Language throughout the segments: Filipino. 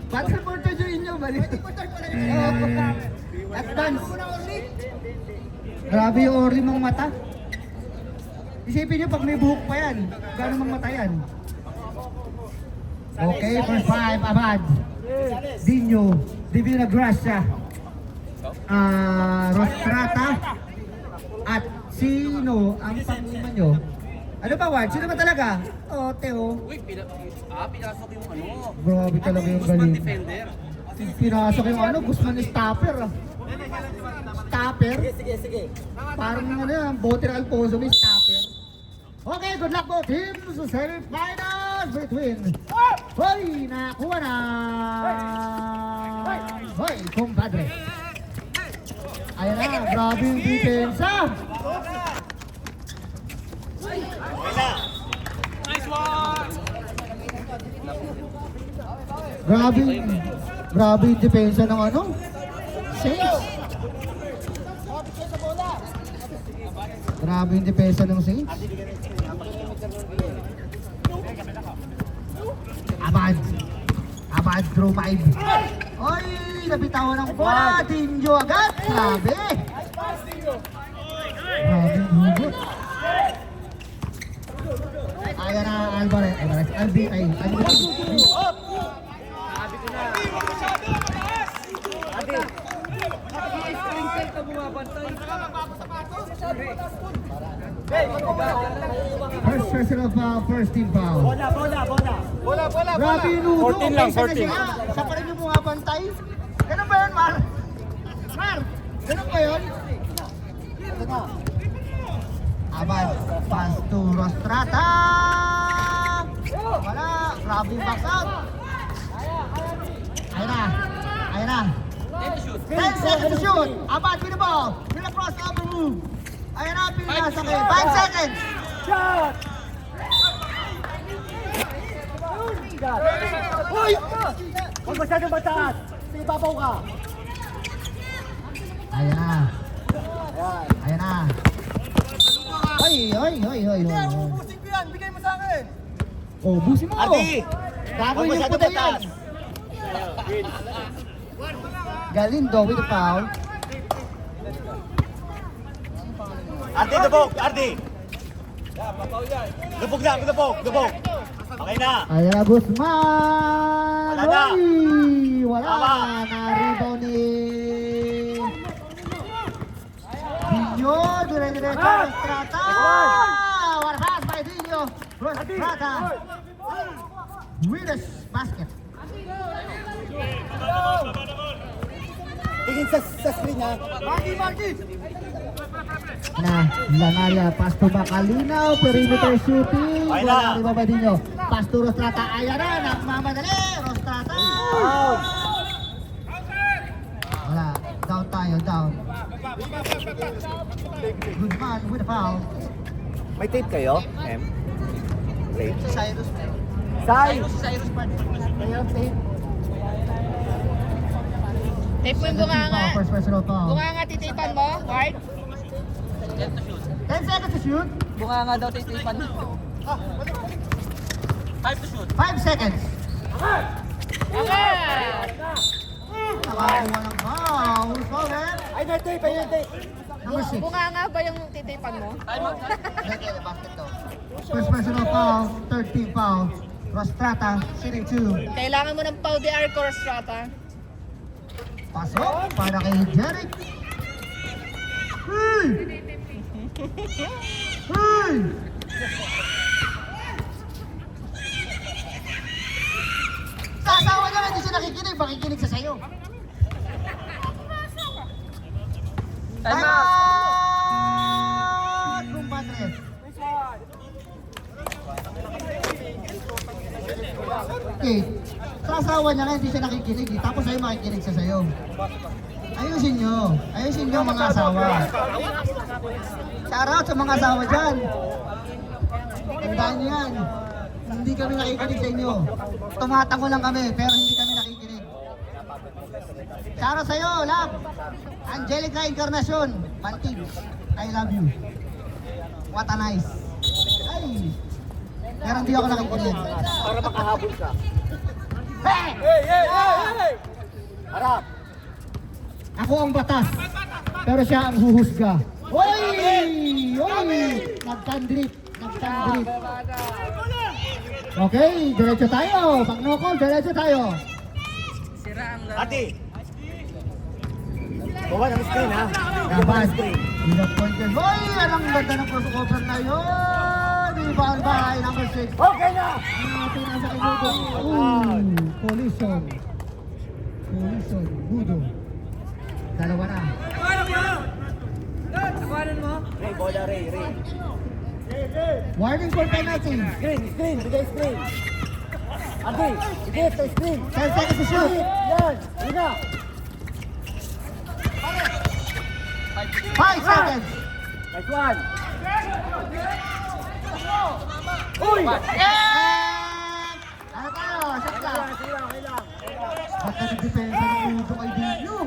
Ba't supporter nyo inyo? Balik. Advance. Grabe yung ori mong mata. Isipin nyo pag may buhok pa yan. Gano'ng mang mata yan? Okay, first five, Abad. Dino, Divina Gracia. Rostrata. At sino ang panglima nyo? Ano ba, Ward? Sino ba talaga? Oh, Teo. Uy, pinasok yung ano. Grabe talaga yung Guzman galing. defender. Pinasok yung ano, Guzman stopper. Stopper? Sige. Parang ano yan, bote ng Alfonso may stopper. Okay, good luck po teams sa semifinals between Hoy, nakuha na! Hoy, kumpadre! Ayan na, grabe yung depensa! Grabe yung depensa ng ano? Saints! Grabe yung depensa ng Saints. Abad, throw 5. Oy, nabitawan ng bola. Dinjo agad. Grabe. Grabe yung hugot. Ayan na, Alvarez. Ay. First personal foul, first team foul. Bola. Grabe yung nudo. 14 lang, 14. Siya pa rin yung bumabantay. Ganun ba yun, Mar? Ganun ba yun? Abad, pass to Rostrata. Wala, grabe yung box out. Ayan na. 10 seconds to shoot. Abad, with the ball. With the crossover move. Ayan na, pinasakit. 5 seconds. Shot! Uy! Huwag masyadong mataas. Sa ibabaw ka. Ayan na. Hoy. Ubusin ko yan. Bigay mo sa akin. Oh, busin mo. Ardi! Gagawin yung puta yan. Galindo with the foul. Ardi, dubog! Ardi! Dubog! Okay na! Ayan na, Guzman! Wala na. Uy! Wala! Tama. Na-rebound ni... Dinyo! Dire-diretso! Rostrata! What a pass by Dinyo! Rostrata! With a basket! Tingin sa screen ha. Marky! Langaria, pass to Bacalinaw, perimeter shooting. Ay na. Wala rin ba Dinyo? Pass to Rostrata. Ayan na, nagmamadali! Rostrata! Wala, down tayo, down. Guzman with a foul. May tape kayo, M? Tape? Si Cyrus pa. Sai! Cyrus pa. Mayroon tape. Tape mo yung bunganga. First personal foul. Bunganga titipan mo, Ward. 10 seconds to shoot. Bunga nga daw titipan. 5 to shoot. 5 seconds. Agad! Nakakuha ng foul. Foul, eh. Ay, may tape! Number 6. Bunganga ba yung titipan mo? Basket daw. First personal foul. Third team foul. Rostrata, shooting 2. Kailangan mo ng Pau de Arco, Rostrata. Pasok para kay Jeric. Hey! Sa asawa niya, hindi siya nakikinig. Makikinig sa sayo. Time out! Kumpadre. Okay. Sa asawa niya nga, hindi siya nakikinig. Tapos sa'yo makikinig sa sayo. Ayusin nyo mga asawa. Shout out sa mga asawa dyan. Tandaan nyo yan. Hindi kami nakikinig sa inyo. Tumatango lang kami, pero hindi kami nakikinig. Shout out sa'yo, love. Angelica Encarnacion. Pantig. I love you. What a nice. Ay. Pero hindi ako nakikinig. Para makahabol ka. Hey! Harap. Ako ang batas. Pero siya ang huhusga. Oy! Oy! Nagkandrip. Nagkandrip. Okay, diretso tayo. Pag no call, diretso tayo. Sira ang laro. Ati. Bawa ng screen ha. Dapat. Ilang points. Oy! Anong ganda ng crossover na yun. Ibang bahay, number 6. Okay na. Ating nasa kay Budo. Ooh, collision. Collision, Budo. Dalawa na. Ray, bola Ray. Warning for penalty. Screen. Bigay screen. Ati, higit sa screen. 10 seconds to shoot. Yan. Yun na. 5 seconds. Nice one. Uy! Ano tayo? Shot lang. Okay lang. Ganda ng depensa ng Ludo kay Dinyo.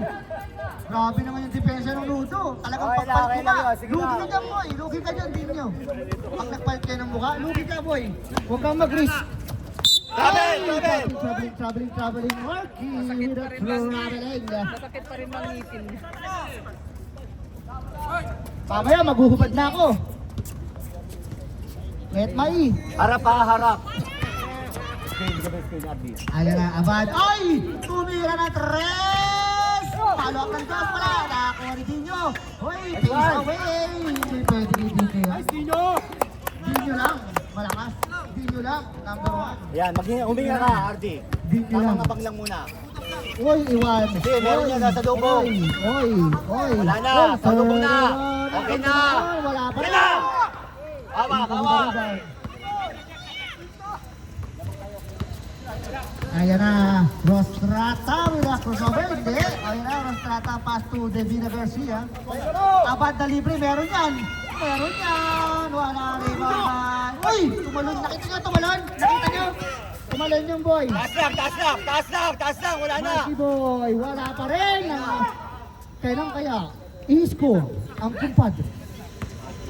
Grabe naman yung depensa ng Ludo. Talagang Okay lang, pagpalit okay mo lang ka. yun. Sige Lugi lang. ka dyan, boy. Lugi ka dyan, Dinyo. Pag nagpalit kayo ng mukha, lugi ka, boy. Huwag kang mag-risk. Traveling. Marky, with a traveling. Masakit pa rin mang ngipin. Mamaya, maghuhubad na ako. Let mai. Harap ha, harap. Screen, bigay screen, Ati. Ayan na, abad. Ay! Tumira na 3! Palok ng Diyos pala. Nakakuha ni Dinyo. Hoy, face away. Hindi pwede ni Dinyo. Ay, Dinyo lang. Malakas. Dinyo lang. Number 1. Yan, huminga ka, Ardi. Dinyo lang. Tamang abang lang muna. Oy, Iwan. Hindi, meron yan, nasa lubong. Oy. Wala na, sa lubong na. Okay na. Wala pa Okay rin. na. Hawa. Ayan na, Rostrata with a crossover, hindi. Ayan na, Rostrata pass to Devina Garcia. Abad na libre, meron yan. Wala rin naman. Uy, tumalon, nakita nyo, tumalon. Nakita nyo? Tumalon yung boy. Taas lang, wala na. Marky boy, wala pa rin. Kailan kaya? Isko, ang kumpadre.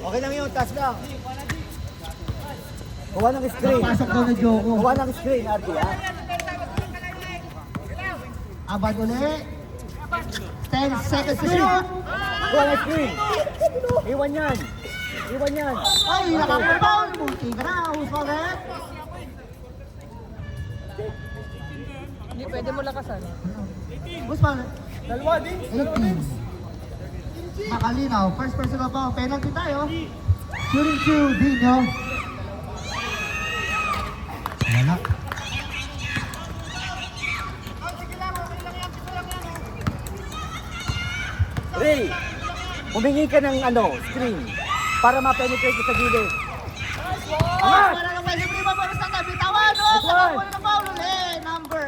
Okay lang yun, taas lang. Kuha ng screen. Napasok daw na Joko. Kuha ng screen, Ardi ha. Abad uli. 10 seconds to shoot. Kuha ng screen. Iwan yan. Ay, nakakapaw. Buti ka na. Who's for that? Hindi pwede mo lakasan. Who's for that? 18. Makalinaw. First personal pa. Penalty tayo. Shooting to Dino. Wala. Ray, humingi ka ng screen para ma-penetrate ka sa gilid. Oh, wala nang pwede prima para sa tabi. Tawan, oh! Next one. Wala nang foul ulit. Number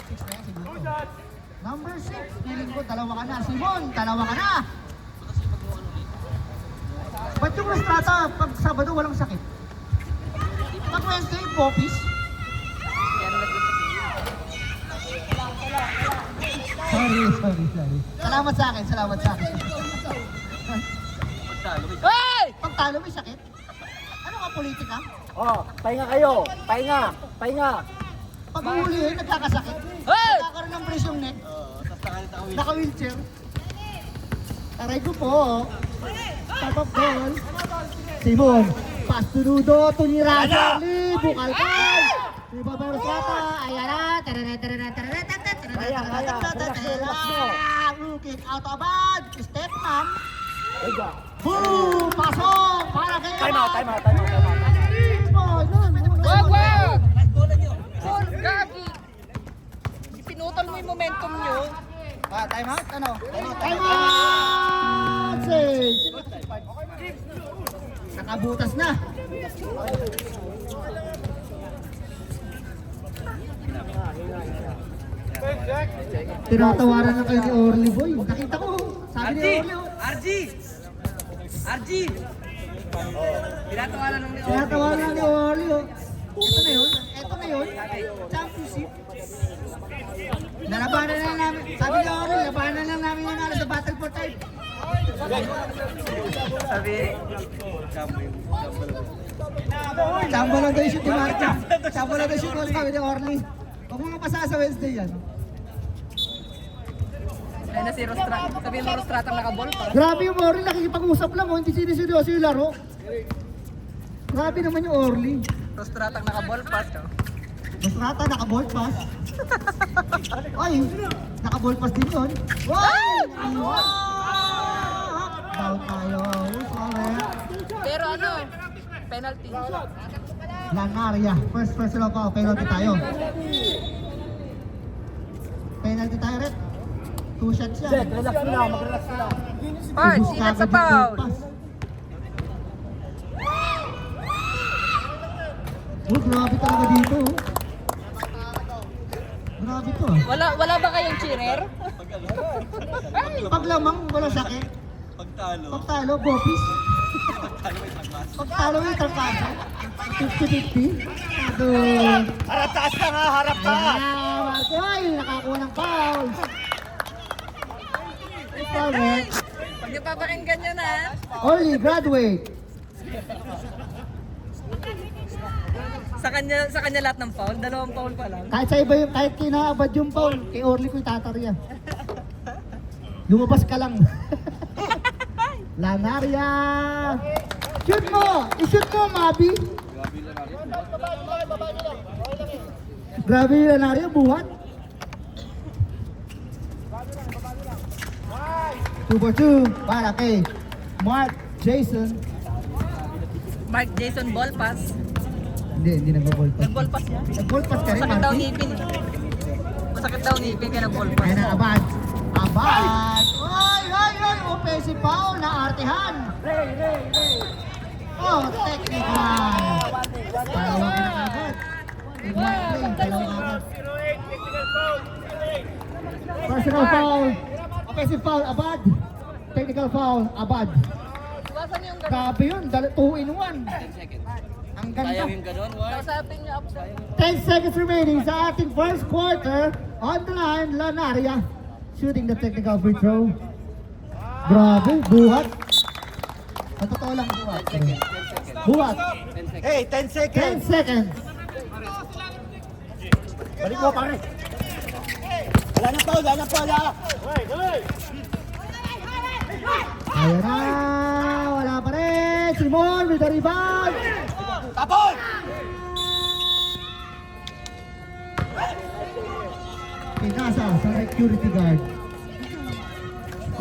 6 na yan siguro. Number 6. Feeling ko, dalawa ka na. Simon, dalawa ka na. Ba't yung Rostrata, pag Sabado, walang sakit? Pag Wednesday, popis. Sorry. Salamat sa akin. Hey! Pag talo, may sakit? Ano ka, politika? Oh, pahinga kayo. Pahinga. Pag uhulihin, nagkakasakit. Hey! Nagkakaroon ng brace yung neck. Naka-wheelchair. Aray ko po. Top of goal. Simon. Pass to Rudo. Tunira. Charlie. Bukalkal. Iba ba Rostrata? Ayan na. Kaya. Relax mo. Kick out abad. Step man. Ega. Boom! Pasok! Para kay Time out. Wag! Full gagi! Pinutol mo yung momentum nyo. Time out? Ano? Time out! Six! Nakabutas na. Tinatawaran na kayo ni Orly Boy. Nakita ko. Sabi ni Orly. RG! Pinatawanan ng ni Tinatawaran na ni Orly. Ito na yun. Championship. Nalabanan na namin. Sabi ni Orly, labanan na namin yung sa Battle for Time. Sabi, Chamba lang daw yung shoot ni Marta. Chamba lang daw yung shoot ulit kami ni Orly. Huwag mo mapasa sa Wednesday yan. Ayun na si Rostrata. Sabihin mo Rostrata nakaball pa. Grabe yung Orly, nakikipag-usap lang, oh. Hindi siniseryoso yung laro. Grabe naman yung Orly. Rostrata nakaball pass ka. Rostrata, naka-ball pass. Ay, naka-ball pass din yun. Ay! Foul tayo. Sorry. Pero ano, penalty. Lanaria. First personal foul. Penalty tayo. Penalty tayo, Red. 2 shots yan. Check, relax mo lang, mag-relax mo lang. Pards, Ubus ingat sa kagad yung foul. goal pass. Oh, grabe talaga dito. Oh. Grabe to ah. Wala ba kayong cheerer? Pag lamang, wala sakit. Pagtalo, bopis. Pagtalo yung tarkado. 50-50. Aduh. Harap taas ka nga, harap taas! Ay, nakakuha ng foul. Foul, Red. Huwag niyo papakinggan yun ha. Only graduate. Sa kanya lahat ng foul, dalawang foul pa lang. Kahit sa iba yung, kahit kinaabad yung foul, kay Orly ko itatarya. Lumabas ka lang. Lanaria! Shoot mo! I-shoot mo, Mabi! Grabe yung Lanaria, buhat. 2-2 para kay Mark Jason. Mark Jason ball pass. Hindi nag-ball pass. Nag-ball pass niya. Nag-ball pass ka rin, Masakit daw Marky. ngipin. Masakit daw ngipin kaya nag-ball pass. Ayan na, abad. Abad! Ay! Offensive foul na artihan! Oh, technical! Dalawa ka na agad. Ignore play, dalawa ka agad. Personal foul. Offensive foul, abad. Technical foul, abad. Iwasan yung gano'n. Grabe yun, 2 in 1. Ang ganda. Kausapin niyo ako sa 10 seconds remaining sa ating first quarter. On the line, Lanaria. Shooting the technical free throw. Grabe, buhat. Sa totoo lang, buhat. Buhat. Hey, 10 seconds! 10 seconds. Balik mo, pare! Wala na foul, wala na foul, ha! Ayan na, wala pa rin. Simon with the rebound. Tapon! Pinasa sa security guard.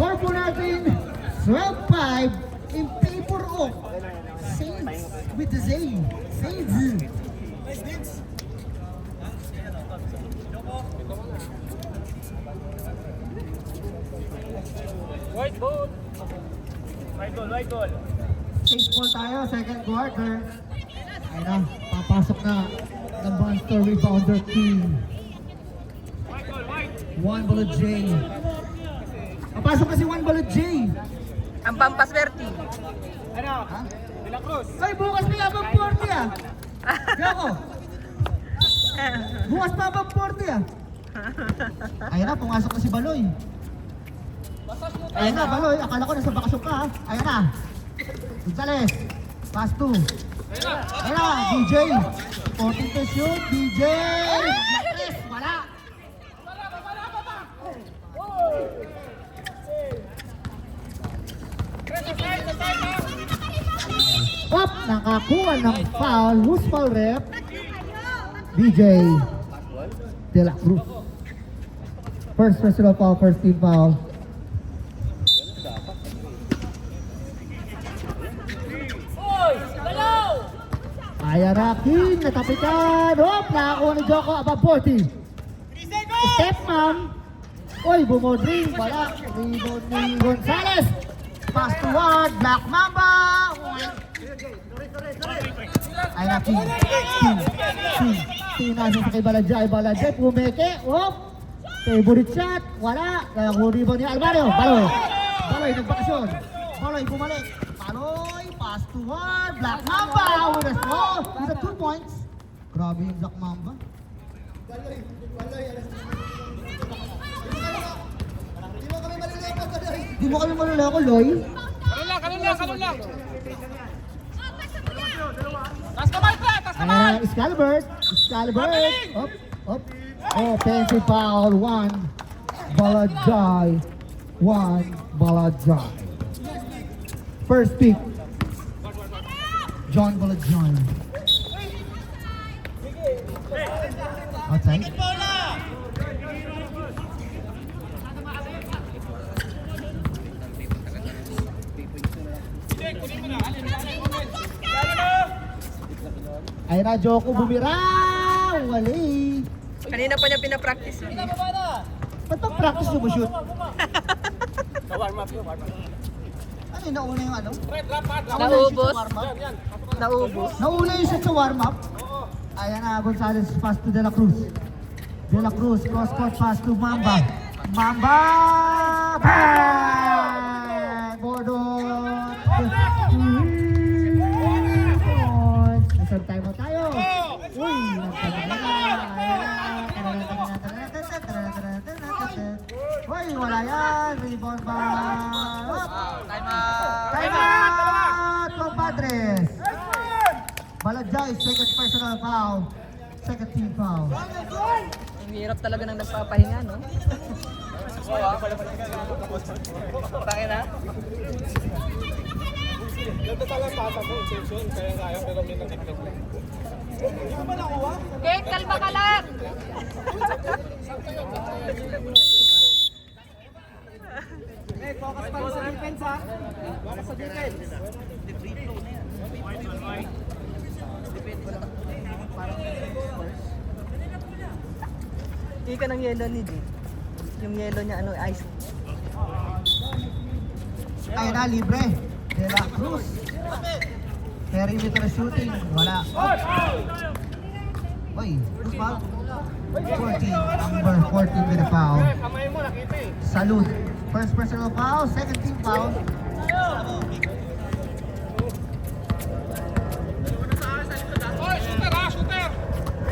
Score po natin 12-5 in favor of Saints with the Zay. Saints. White ball. 6-4 tayo, second quarter. Ayun na, papasok na the monster rebounder team. Juan Balot J. Papasok na si Juan Balot J. ang pampaswerte. Ha? Ay, bukas may abang 40 ah. Yoko. Bukas pa abang 40 ah. Ayun na, pumasok na si Baloy. Ayun na, Baloy. Akala ko nasa bakasyon ka ha. Ayun na. Gonzales. Pass 2. Ayun na, DJ. 14 to shoot. DJ. Lakis. Wala. Up, nakakuha ng foul. Who's foul rep? DJ De La Cruz. First personal foul, first team foul. Ayan na, King, natapitan. Up, nakakuha ni Joko, above 40. Step ma'am. Uy, bumodring. Wala. Rebound ni Gonzales. Pass to Ward. Black Mamba. Ay na, King. Tinasa sa kay Balajay. Balajay, pumeke. Whoop. Favorite shot. Wala. Kaya kung rebound ni Alvario. Baloy. Baloy, nagbakasyon. Baloy, bumalik. Baloy. Pass to Ward. Black Mamba. With a throw. With a 2 points. Grabe yung Black Mamba. Di mo kami maluloko, Loy. Kalun lang. Ayan, Excalibur. Up. Offensive foul, 1. Balajay. 1 Balajan. First pick, John Balajan. Outside. Ay na, Joko bumiraw! Wali! Kanina pa niya pinapractice yun. Ba't pag-practice nyo ba shoot? Ano yung nauna yung ano? Naubos. Naubos. Nauna yung shoot sa warm-up? Ayan na, Gonzales pass to De La Cruz. De La Cruz, cross-court pass to Mamba. Mamba! Bang! Bordon! Isang time out tayo. Uy! Uy! Wala yan! Rebound ba? Time out. Time out! Compadres! Balajay, second personal foul. Second team foul. Ang hirap talaga ng nagpapahinga, no? Tangin na. Okay, kalma ka lang. Focus sa defense ha. Focus sa defense. Hindi ka ng yellow ni D. Yung yellow niya, ano, ice. Ayun na, libre. De La Cruz. Perimeter shooting. Wala. Uy, who's foul? 14. Number 14 with a foul. Salute. First personal foul, second team foul.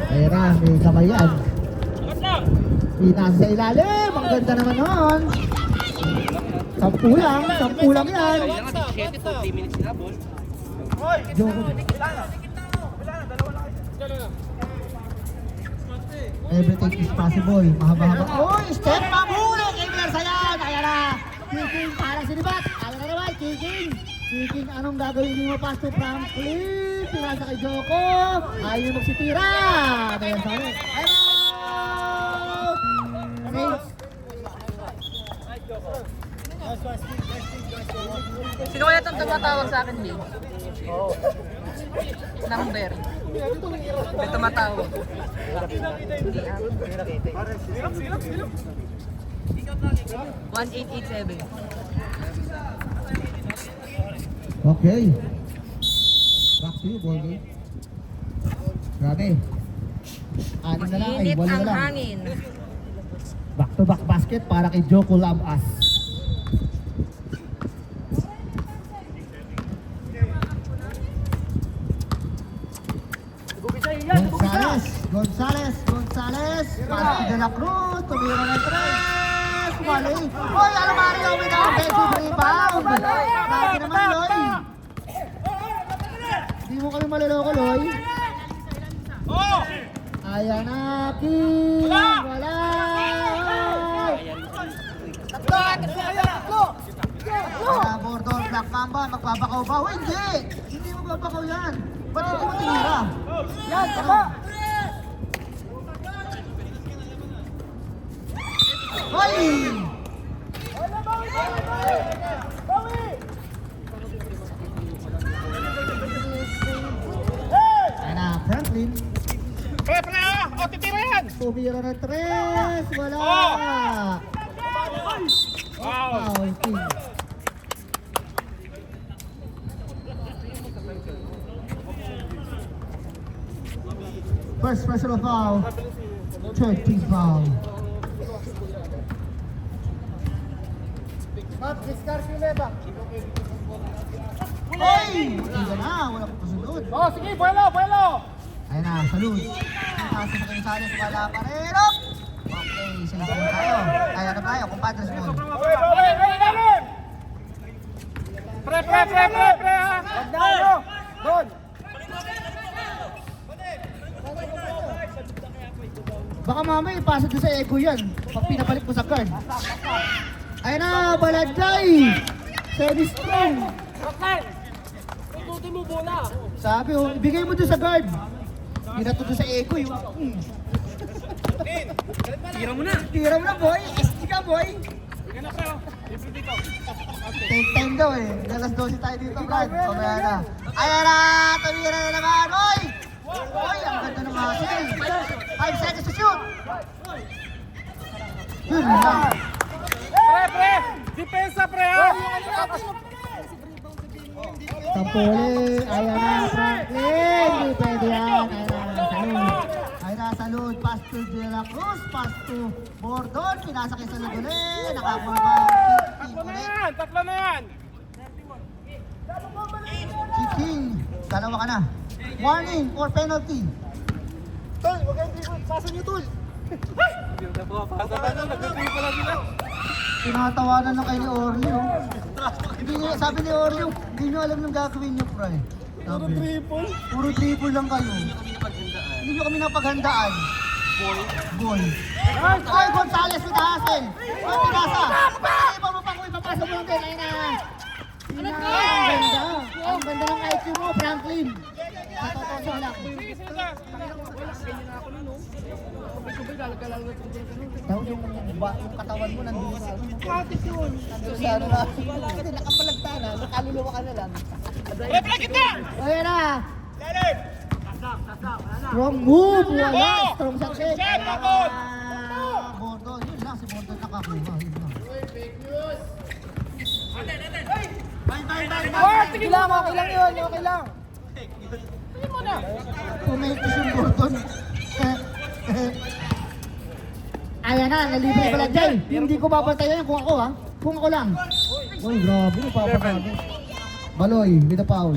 Ayun na, may kamay yan. Itas sa ilalim. Ang ganda naman nun. 10 lang yan. Joko. Everything is possible. Mahaba-haba. Uy, step pa muna. Kibler sa yan. Ayan na. Kicking para sinibat. Ayan na naman, kicking. Kicking, anong gagawin mo? Pass to Franklin. Pinasa kay Joko. Ayaw mo magsitira. Ayan sa ulit. Ayan na. Sino kaya itong tumatawag sa akin, Lee? Number. May tumatawag. Hindi ah. 1887. Okay. Back to you, ball game. Grabe. Anim na lang, ay Mainit walo ang na lang. hangin. Back to back basket para kay Joko Love Us. Gonzales. Pass to De La Cruz. Tumira ng tres. Mali. Hoy, Almario with the offensive rebound. Grabe naman, Loy. Hindi mo kami maloloko, Loy. Ayan na, King. Wala. Bordon, Black Mamba, magbabakaw ba? Oh, hindi! Hindi magbabakaw yan. Ba't hindi mo tinira? Yan, tama! Hoy! Ayan na, Franklin. O, titira yan! Tumira ng tres. Wala. Foul, King. First personal foul. Third team foul. Hoy! Hindi na, wala pang kasunod. Oh, sige, buelo! Ayun na, salud. Kasi sa Gonzales, wala pa rin. Up! Okay, sige tayo. Kaya na tayo, compadres mo. Pre, ha! Doon! Baka mamaya ipasa doon sa ego yan. Pag pinabalik mo sa card. Ayun na, Balagay! Service strong! Sabi, oh, ibigay mo doon sa guard. Hindi na to doon sa echo, yung... Tira mo na. Tira mo na, boy! SD ka, boy! Take time daw eh. Alas 12 tayo dito, Brad. Pamaya na. Ayan na! Tumira na naman, boy! Boy, ang ganda ng muscle. 5 seconds to shoot! Yun lang. Pre! Depensa, pre, ha? Tampole, ayan na, Franklin. Hindi pwede yan. Ayan na, salud. Pass to De La Cruz, pass to Bordon. Pinasakay sa Lagune. Nakakuha ba? Tatlo na yan! Kicking. Dalawa ka na. Warning or penalty. Tol, huwag kayong dribble. Pasa niyo, Tol. Tinatawanan lang kayo ni Orly, oh. Hindi niya, sabi ni Orly, hindi niyo alam yung gagawin niyo, pre. Sabi, puro triple lang kayo. Hindi niyo kami napaghandaan. Boy. Ay, Gonzales with the hustle. Ay, pinasa. Iba mo pa kung ipapasa mo lang din. Ayun na. Ang ganda. Ang ganda ng IQ mo, Franklin. Sa totoo lang. Daw yung katawan mo nandun sa nandun sa ano na. Kasi nakapalagtana, nakaluluwa ka na lang. Ayan na! Strong move! Wala! Strong success! Bordon! Yun lang, si Bordon nakakuha. Yun lang. Okay lang, okay lang yun, okay lang. Pumitis yung Bordon. Ayan na, nalibre pala dyan. Hindi ko babantayan kung ako ha. Kung ako lang. Uy, grabe, napapagod. Baloy with a foul.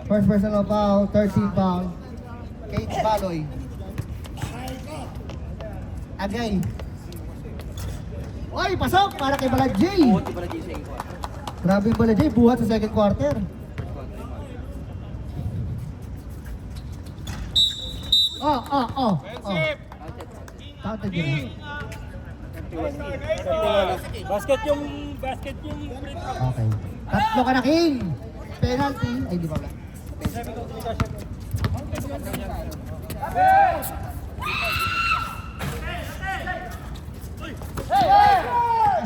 First personal foul, 13 foul. Kate Baloy. Agay. Uy, pasok para kay Balajay. Grabe yung Balajay, buhat sa second quarter. Oh. Counted yun. Basket yung Okay. Tatlo ka na, King. Penalty. Ay, di ba ba?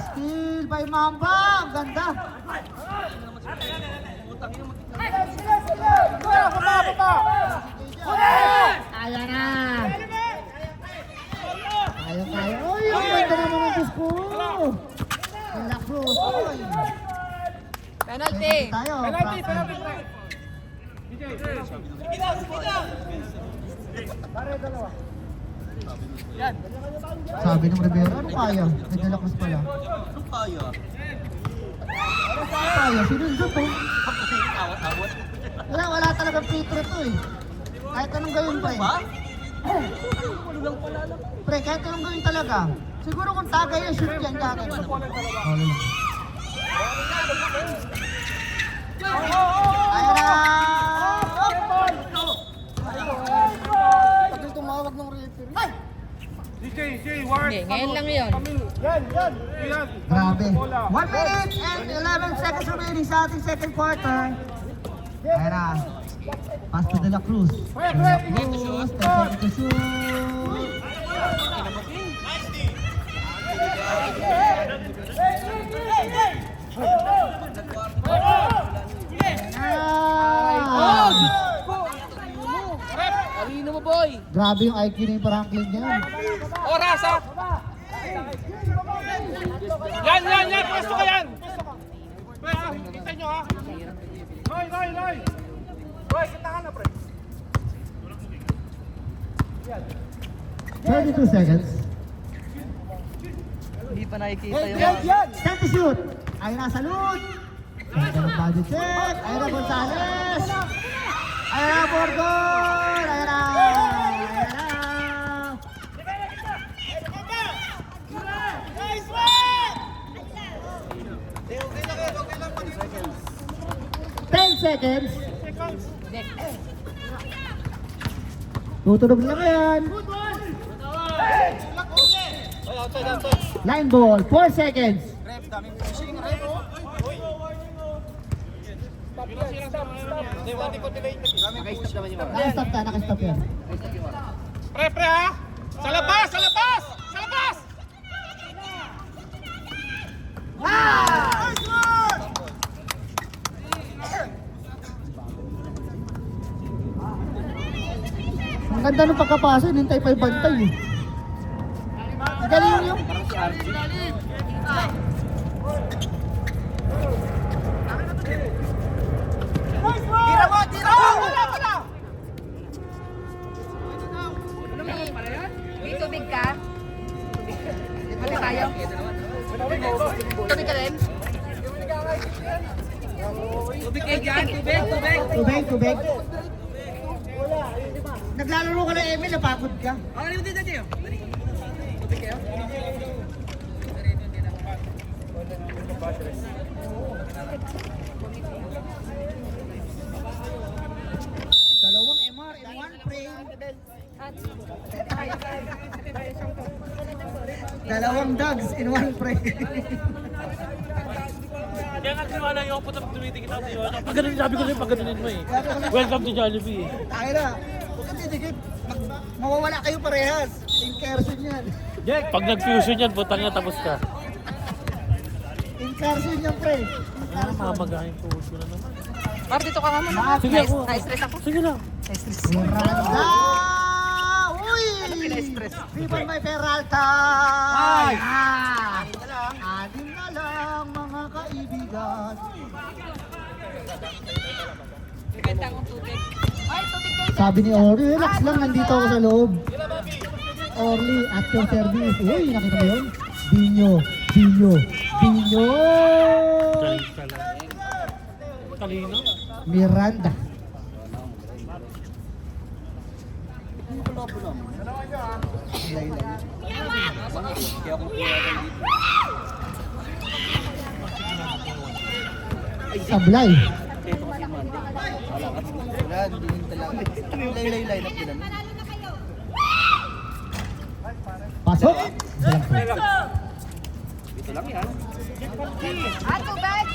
Steal by Mamba. Ang ganda. Ayan na. Kaya. Uy, ang ganda naman ang Diyos ko. De La Cruz. Uy. Penalty. Tayo. penalty, Franklin. pre. Sabi ng Rivera, ano kaya? May De La Cruz pala. Ano kaya? Ano kaya? Sinundot to. Wala talagang free throw to eh. Kahit anong gawin pa eh. Pre, kahit anong gawin talaga. Siguro kung tagay yung shoot yan, tagay. Ayan na! Tagal tumawag ng referee. Ay! DJ, Ward. Hindi, ngayon lang yun. Yan. Grabe. 1 minute and 11 seconds remaining sa ating second quarter. Ayan na. Pass to De La Cruz. De La Cruz, 10 seconds to shoot. Arino mo, boy. Grabe yung IQ ni Franklin niyan. Oras, ha? Yan. Pwesto ka yan. Pre, ha? Kita nyo, ha? Roy. Roy, kita ka na, pre. 32 seconds. Hindi pa nakikita yung... Time to shoot. Ayun na, salud. Ganda ng body check. Ayun na, Gonzales. Ayun na, Bordon. Ayun na. 10 seconds. Tutunog lang yan. Line ball, 4 seconds. Naka-stop ka, naka-stop yan. Pre ha! Sa labas! Sa labas! Sa labas! Ang ganda ng pagkapasa, hinintay pa yung bantay eh. Ang galing yun. Tira mo! Tira mo! Wala! May tubig ka? Mati tayo? Tubig ka rin? Tubig kayo dyan! Tubig! Tubig. Naglalaro ka na Emil, napagod ka. Ang ano yung dito niyo? Tubig kayo? Dalawang MR in one frame. Dalawang dogs in one frame. Kaya nga tiwala yung puto pag tumitingin ako sa'yo. Pag ganun, sabi ko sa'yo, pag ganunin mo eh. Welcome to Jollibee eh. Tayo na. Huwag kang didikit. Mawawala kayo parehas. In person yan. Pag nag-fusion yan, putang nga tapos ka. In person yan, pre. Ano mamagahin po na naman. Par, dito ka nga muna. Sige ako. Na-stress ako. Sige lang. Miranda! Uy! Viva may Peralta! Ay! Anim na lang, mga kaibigan. Ganda akong tubig. Ay, tubig kayo. Sabi ni Orly, relax lang, nandito ako sa loob. Orly, at your service. Uy, nakita mo yun? Binyo. Talino. Miranda. Sablay. Pasok. Ah, tubig!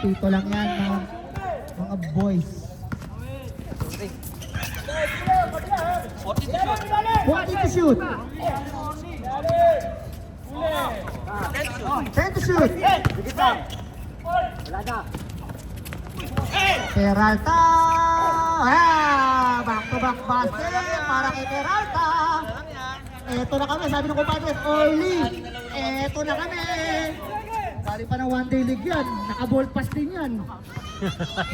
Tito lang yan, mga boys. 40 to shoot. 10 to shoot. Peralta. Back to back basket para kay Peralta. Eto na kami, sabi ng kumpadre, Orly. Eto na kami. Bali pa ng one day league yan. Naka-ball pass din yan.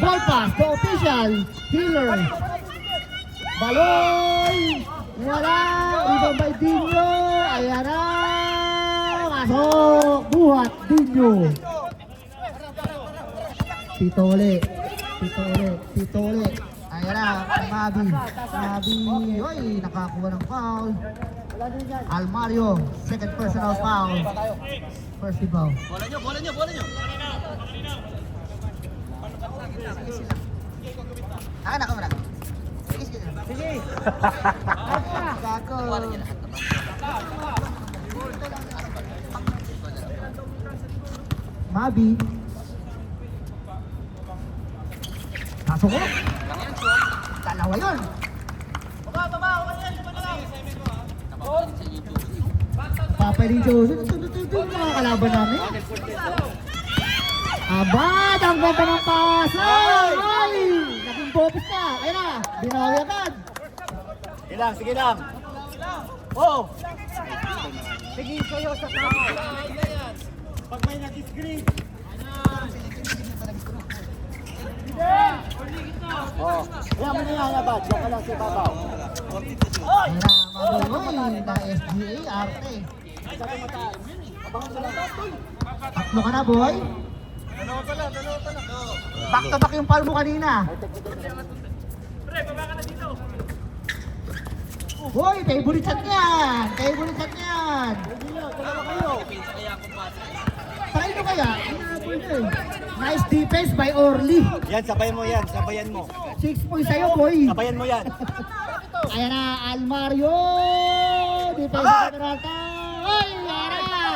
Ball pass, the official healer. Baloy! Wala! Rebound by Dinyo! Ayan na! Pasok! Buhat! Dinyo! Pitole! Ayan na! Mabi! Uy! Nakakuha ng foul. Almario! Second personal foul. First rebound. Bola nyo! Akan ako muna. Sige. Kako. Mabi. Pasok ko. Dalawa yun. Papay ni Joseph. Ito mga kalaban namin. Abad! Ang ganda ng pasa! Ay! Naging bopis na! Ayun na! Binawi agad! Sige lang. Oo. Sige kayo sa tama. Pag may nag-screen. Oh, kaya mo na yan, Abad. Diyan ka lang sa babaw. Ayun na! Mabuloy na SGA arte. Tatlo ka na, boy! Back to back yung foul mo kanina. Boy, favorite shot niyan! Try nyo kaya? Hinabol nyo eh. Nice defense by Orly. Yan, sabayan mo yan. Sabayan mo. 6 points sa'yo, boy. Sabayan mo yan. Ayan na, Almario depensa ni Peralta. Ay, Yara! Yara!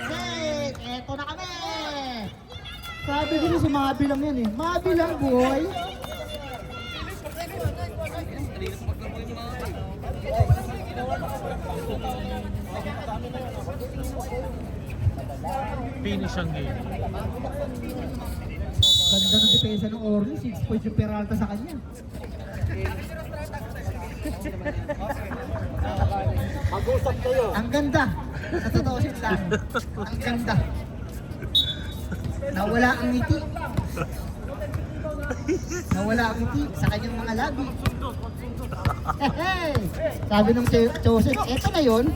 Set! Eto na kami! Sabi ko sa mga bilang yan eh. Mga bilang, boy! Finish ang game. Ganda ng depensa ng Orly. 6 points yung Peralta sa kanya. Mag-usap kayo. Ang ganda. Sa totoo lang. Ang ganda. Nawala ang ngiti. Nawala ang ngiti sa kanyang mga labi. Hey! Sabi nung Joseph, eto na yun.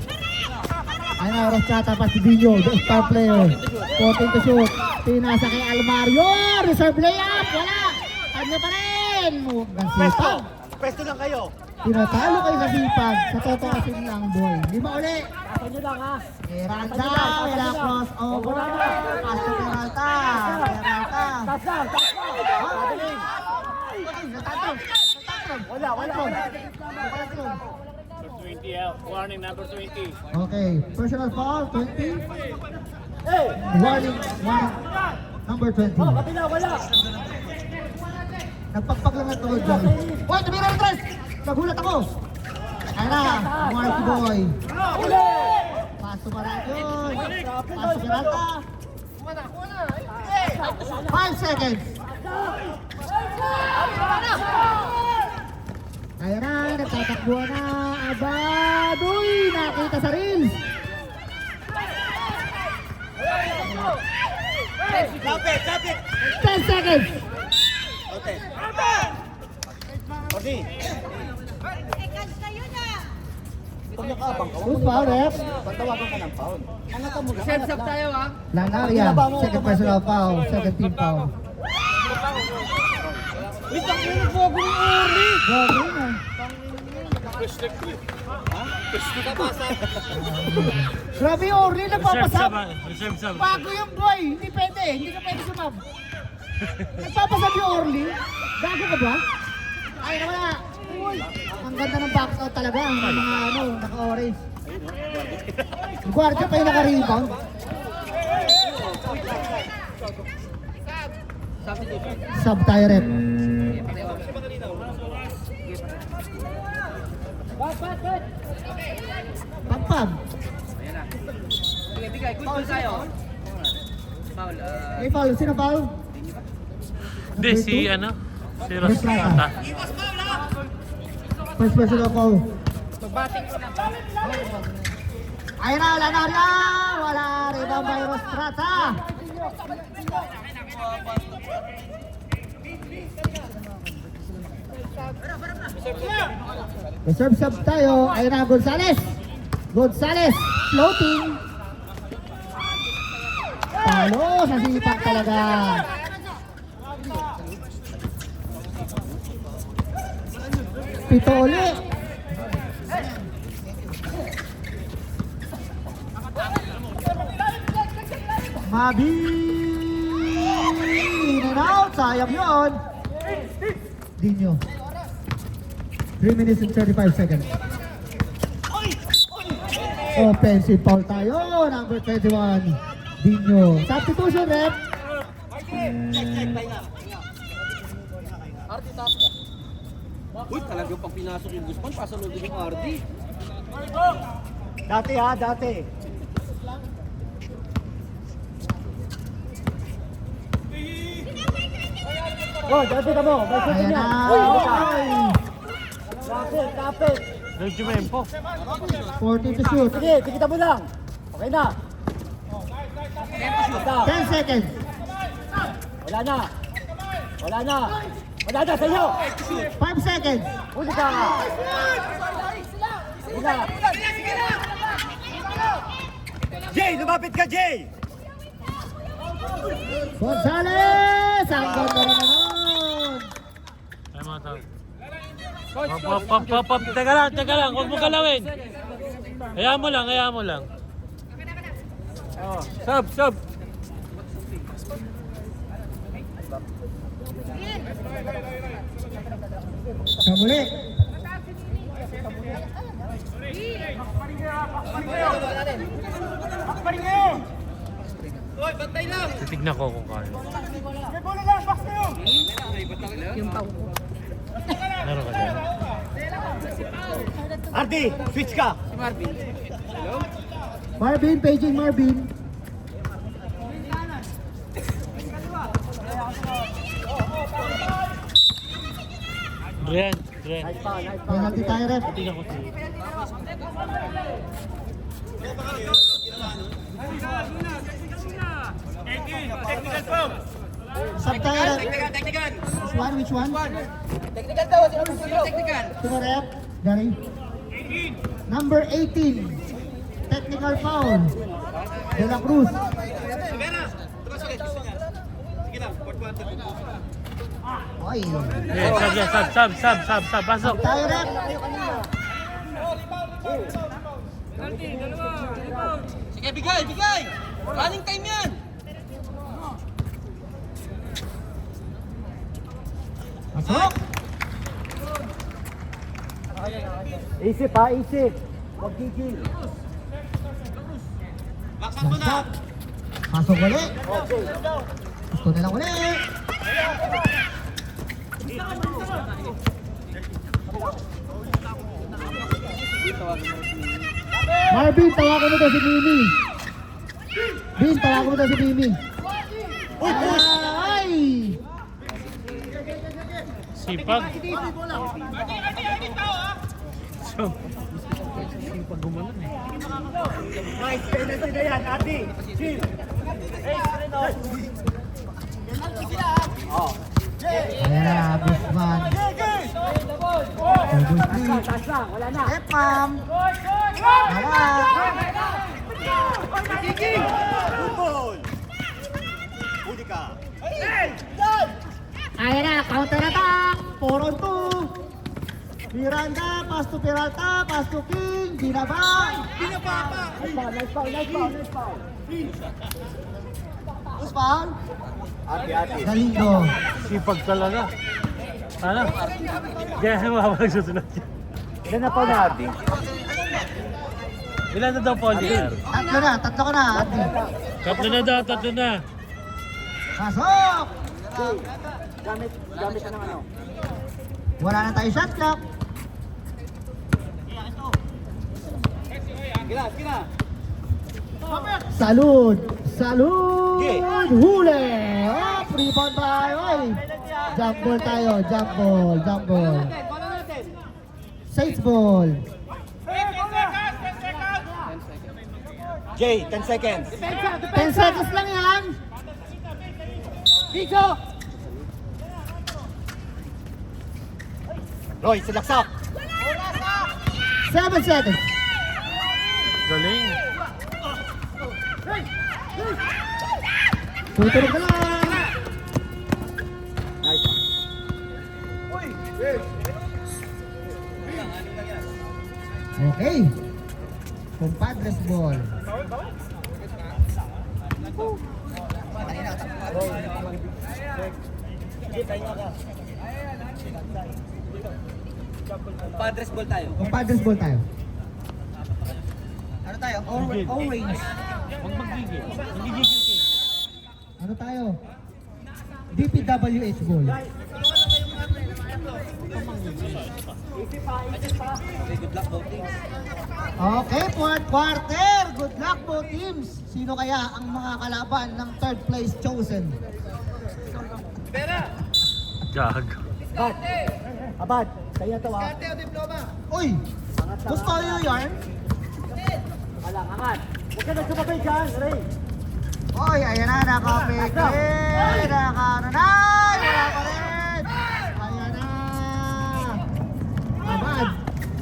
Ay na, Rochata pa si Dino, the star player. 14 to shoot. Pinasa kay Almario. Reserve layup. Wala. Kanya pa rin. Pwesto! Sipag. Pwesto lang kayo. Tinatalo kayo sa sipag. Sa totoo lang, boy. Lima uli. Ako nyo lang ha. Peralta, wala crossover. Pasto Peralta. Peralta. Taas lang, taas lang. Padaling. Natatong. Wala, wala, wala. 20 out. Warning number 20. Okay, personal foul, 20. Eh! Warning, number 20. Kabila, wala. Nagpagpag lang ang tuhod dyan. Boy, tumira ng tres! Nagulat ako! Ay na, Marky Boy. Uli! Paso Maradyo. Paso Peralta. 5 seconds. Kaya na, nagtatakbo na. Abadoy, nakita sa reels. Lapit, lapit. 10 seconds. Okay. Okay. Kung nakabang ka, Who's foul, ref? patawagan ka ng foul. Angatan mo lang. Serve tayo ha. Langaria, second personal foul, second team foul. Itang mo nagbago ng Orly. Grabe na. Grabe yung Orly, nagpapasab. Reserve sub. Bago yung boy, hindi pwede, hindi ka pwede sumab. Nagpapasab yung Orly. Bago ka ba? Ay, wala. Uy, ang ganda ng box out talaga, ang mga naka-orange. Guardia pa yung naka-rebound. Sub tayo rin. Pagpag. Sige, bigay. Good ball tayo. Foul. May foul. Sino foul? Hindi, si ano? Si Rosata. Rosata. First personal foul. Ayun na, wala na rin. Wala rebound by Rostrata. Reserve sub tayo. Ayun na, Gonzales. Gonzales, floating. Talo sa sipag talaga. Pito uli. Mabi. In and out. Sayang yun. Dino. 3 minutes and 35 seconds. Offensive foul tayo. Number 21. Dino. Substitution, rep. Uy, talagang pag pinasok yung Guzman, pasalugin yung RD. Dati ha, dati. Oh, dati ka mo. May shooting Ayan yan. na. Uy, ano ka? Oy. Lapit, lapit. Regimento. 14 to shoot. Sige, tikita mo lang. Okay na. Basta. 10 seconds. Wala na. Wala na. Wala na sa iyo. 5 seconds. Huli ka. Wala. Jay, lumapit ka, Jay! Gonzales! Ang ganda naman nun. Ay, mga tao. Pop. Teka lang. Huwag mo galawin. Hayaan mo lang. Oh. Sub. Sa muli. Titignan ko kung kaya. Yung pau ko. Meron ka dyan. Ardi, switch ka. Marvin, paging Marvin. Dren. Nice foul, nice foul. Penalty tayo, ref. Tingnan ko siya. Sub tayo, ref. Which one? Technical daw, sino gusto nyo? Technical. Sino, ref? Gary? Number 18. Technical foul. De La Cruz. Ay. Sub. Pasok. Sub tayo, ref. Sige, bigay! Running time yan! Pasok. Isip ha, isip. Huwag gigil. Stop. Pasok ulit. Gusto nilang ulit. Marvin, tawagan mo daw si Mimi. Bin, tawagan mo daw si Mimi. Ay! Sipag. Sipag gumanon eh. Nice, penalty na yan, Ardi. Chill. Ayan na, Guzman. Guzman. Taas lang, wala na. Epam. Wala. Football. Huli ka. Ayan na, counter attack. 4 on 2. Miranda, pass to Peralta, pass to King. Binaba. Nice foul. Who's foul? Ardi. Galindo. Sipag talaga. Ano? Kaya mawawag susunod yan. Ilan na foul na, Ardi? Ilan na daw Paul Dier? Tatlo ka na. Ate. Tatlo na. Pasok! Gamit ka ng ano? Wala na tayo shot clock. Gila. Salud! Okay. Huli! Oh, rebound tayo. Ay. Jump ball tayo. Jump ball. Safe ball. Jay, 10 seconds. 10 seconds lang yan. Roy, silaksak. 7 seconds. Galing. Tutulog ka lang. Nice. Okay. Compadres ball. Padres ball tayo. Compadres ball tayo. Ano tayo? Gigil. Orange. Huwag magigil. Magigil ka. Ano tayo? DPWH ball. Okay, fourth quarter. Good luck both teams. Sino kaya ang mga kalaban ng third place chosen? Gag. Abad, sa'yo to ha. Uy! Gusto nyo yarn? Walang angat. Huwag ka na sumabay dyan, Ray. Uy, ayan na, nakapigil. Nakano na. Wala pa rin. Ayan na.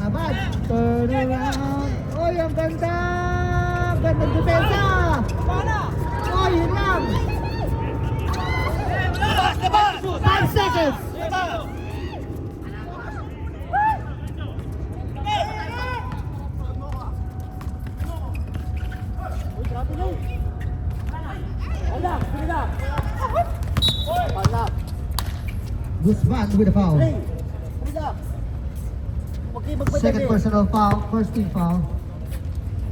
Abad. Turn around. Uy, ang ganda. Ganda depensa. Uy, yun lang. 5 seconds. Wala, sige na. Wala. Guzman with a foul. Ray, relax. Huwag kayo magpadali. Second personal foul, first team foul.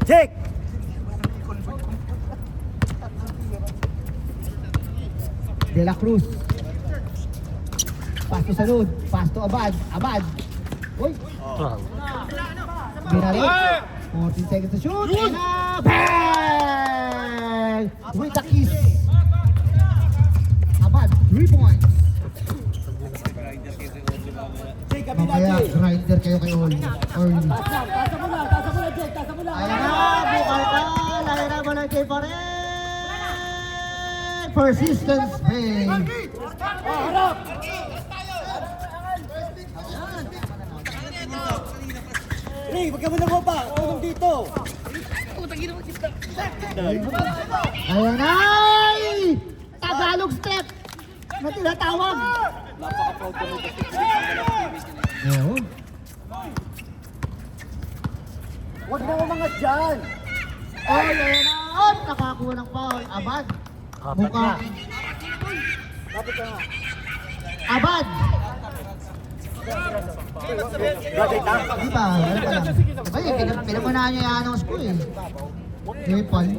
Check! De La Cruz. Pass to Salud. Pass to Abad. Abad. Uy. Binalik. 14 seconds to shoot. And a bang! With the kiss. Abad, 3 points. Check, kabila, Mamaya, Jay. grinder kayo kay Orly. Orly. Tasa mo lang, Jay. Tasa mo lang. Ayan na, bukal pa. Lagi na mo ng Jay pa rin. Persistence pay. Oh, harap! Ray, wag ka muna mo pa. Tulong dito. Ayan na! Tagalog step na tinatawag. Napaka-proud ko nito. Ayun. Huwag mo umangat dyan. Ay, ayan na! Oh, nakakuha ng foul. Abad. Mukhang Kapit ka nga. Abad. Graduate na. Di ba? Ano pa lang? Ay, pinamunahan niya yung anong school eh. Maple.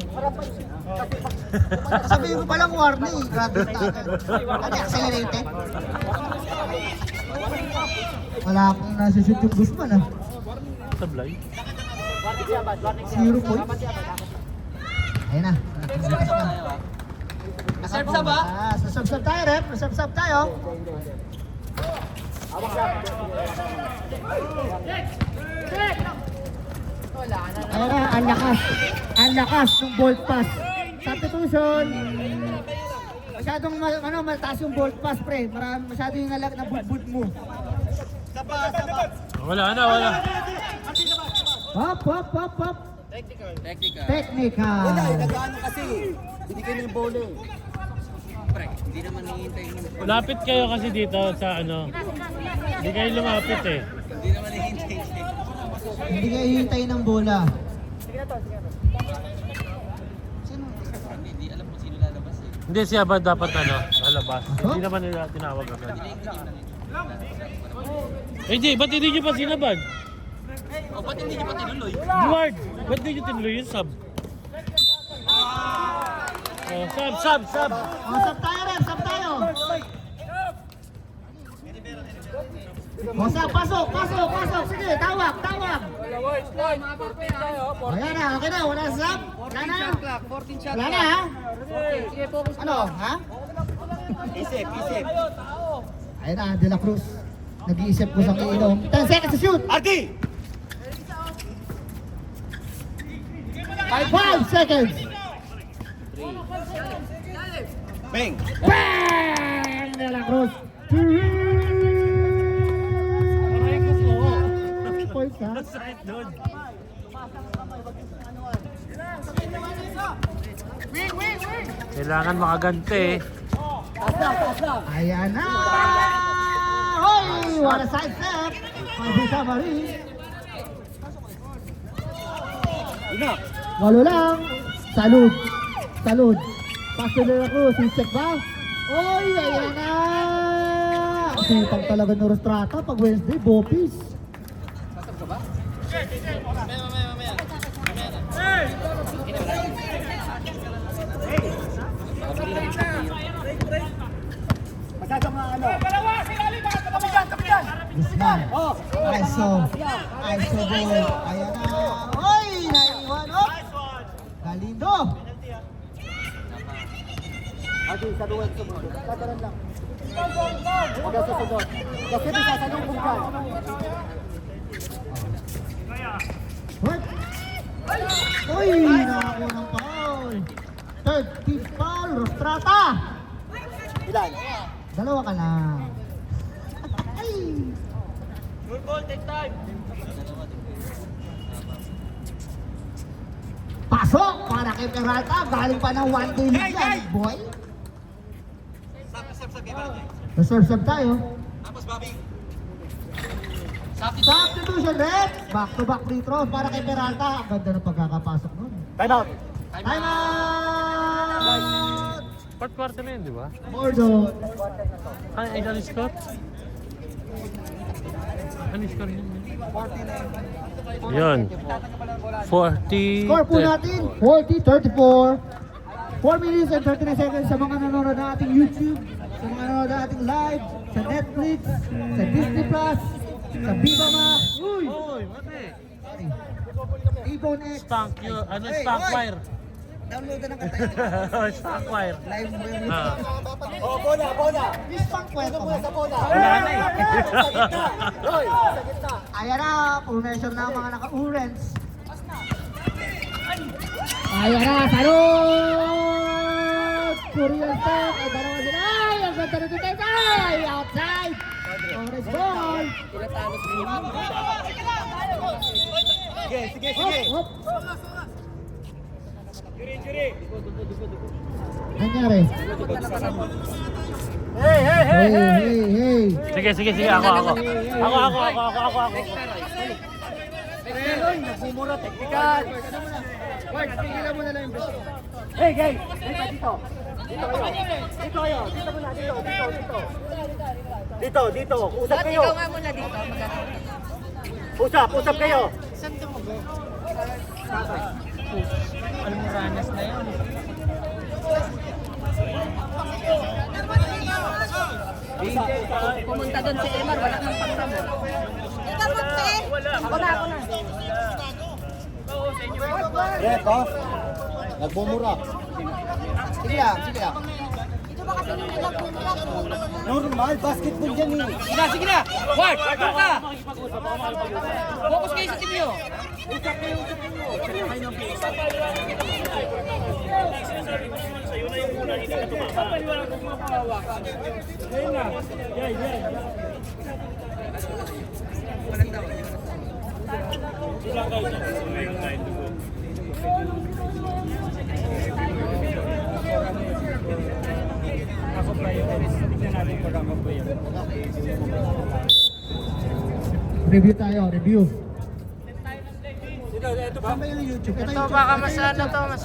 Sabihin ko palang warning, graduate na agad. Ano, accelerated? Wala akong nasa-shoot yung Guzman ah. Sablay. 0 points. Ayun na. Bukas na. Serve-sub ba? Ah, sasab-sab tayo, rep. Sasab-sab tayo. Ayun na, ang lakas. Ang lakas ng bolt pass. Substitution. Masyadong mataas yung bolt pass, pre. Masyado yung nalag na budbud mo. Wala na, wala. Hop, hop, hop, hop. Technical. Technical. Wala, nag-ano kasi. Binigay mo yung bowling. Pre, hindi naman hihintay yung... Lapit kayo kasi dito sa ano. Hindi kayo lumapit eh. Hindi naman hihintay yung... Hindi kayo hihintay ng bola. Hindi alam kung sino lalabas eh. Hindi siya ba dapat ano, lalabas? Hindi naman nila tinawag agad. Eh di, ba't hindi nyo pa sinabad? O, ba't hindi niyo pa tinuloy? Edward, ba't hindi nyo tinuloy yung sub? Oh, sub! Oh, sab tayo, rep. Sab tayo. Oh, sab, pasok. Sige, tawag. Ayan na, okay na. Wala sa sab. Wala na. 14 shot Wala na, ha? Sige, focus Ano, ha? Isip. Ayan na, De La Cruz. Nag-iisip ko sa iinom. 10 seconds to shoot. Arti! 5 seconds. Bang! Bang! De La Cruz. Points, ha? Kailangan makagante eh. Taas lang. Ayan na! Hoy! What a side step! Mabisa Marie. Ina. Walo lang. Salud. Pass to De La Cruz. Check ba? Oy! Ayan na! Sipag talaga ng Rostrata pag Wednesday. Bopis. Masyadong ano. Guzman. Oh! ISO goal. Ayan na. Oy! Naiwan. Oh! Galindo. Arti, sa duwan sumunod. Tataran lang. Huwag ka susunod. Kasi may sasalubong dyan. What? Uy! Nakakuha ng foul. Third team foul. Rostrata. Ilan? Dalawa ka lang. Ay! Pasok para kay Peralta. Galing pa ng 1 day league yan, boy. Serve tayo. Substitution, red. Back-to-back free throws para kay Peralta. Ang ganda ng pagkakapasok nun. Time out. Time out! Fourth quarter na yun, di ba? Gordon. Ay, ano yung score? Ano yung score yun? Yun. 40. Score po natin, 40-34. 4 minutes and 39 seconds sa mga nanonood na ating YouTube, sa mga nanonood na ating live, sa Netflix, sa Disney Plus, sa Viva Max, Uy, mati. Ibon X. Stank yun. Ano yung stank wire? Download na ng kanta. Stank wire. Live mo yun. Ah. Oh, bola. Miss Pang kwento mo. Sa bola. Wala na eh. Sa gitna. Roy, sa gitna. Ayan na, formation na mga naka-urens. Ayan na, sarot! Korean stop, ay dalawa sila. Ay, ang ganda na dito. Ay, outside! Orange ball! Sige. Hop, hop! Nangyari? Hey! Sige. Ako. Nagmumura, technical. Hey, guys. Dito. Dito kayo. Dito muna. Dito. Usap Dot, kayo. ikaw nga muna dito. Usap kayo. Almoranas na yun. Pumunta doon si Emar, wala nang pagtamo. Ikaw magte. Ako na. Red, oh. Nagmumura. Sige lang. Ito ba kasi nagmumura? Normal, basketball yan eh. Sige na! Ward! Doon ka! Focus kayo sa team nyo! Review tayo, review. Saan ba yung YouTube? Ito baka mas ano to, mas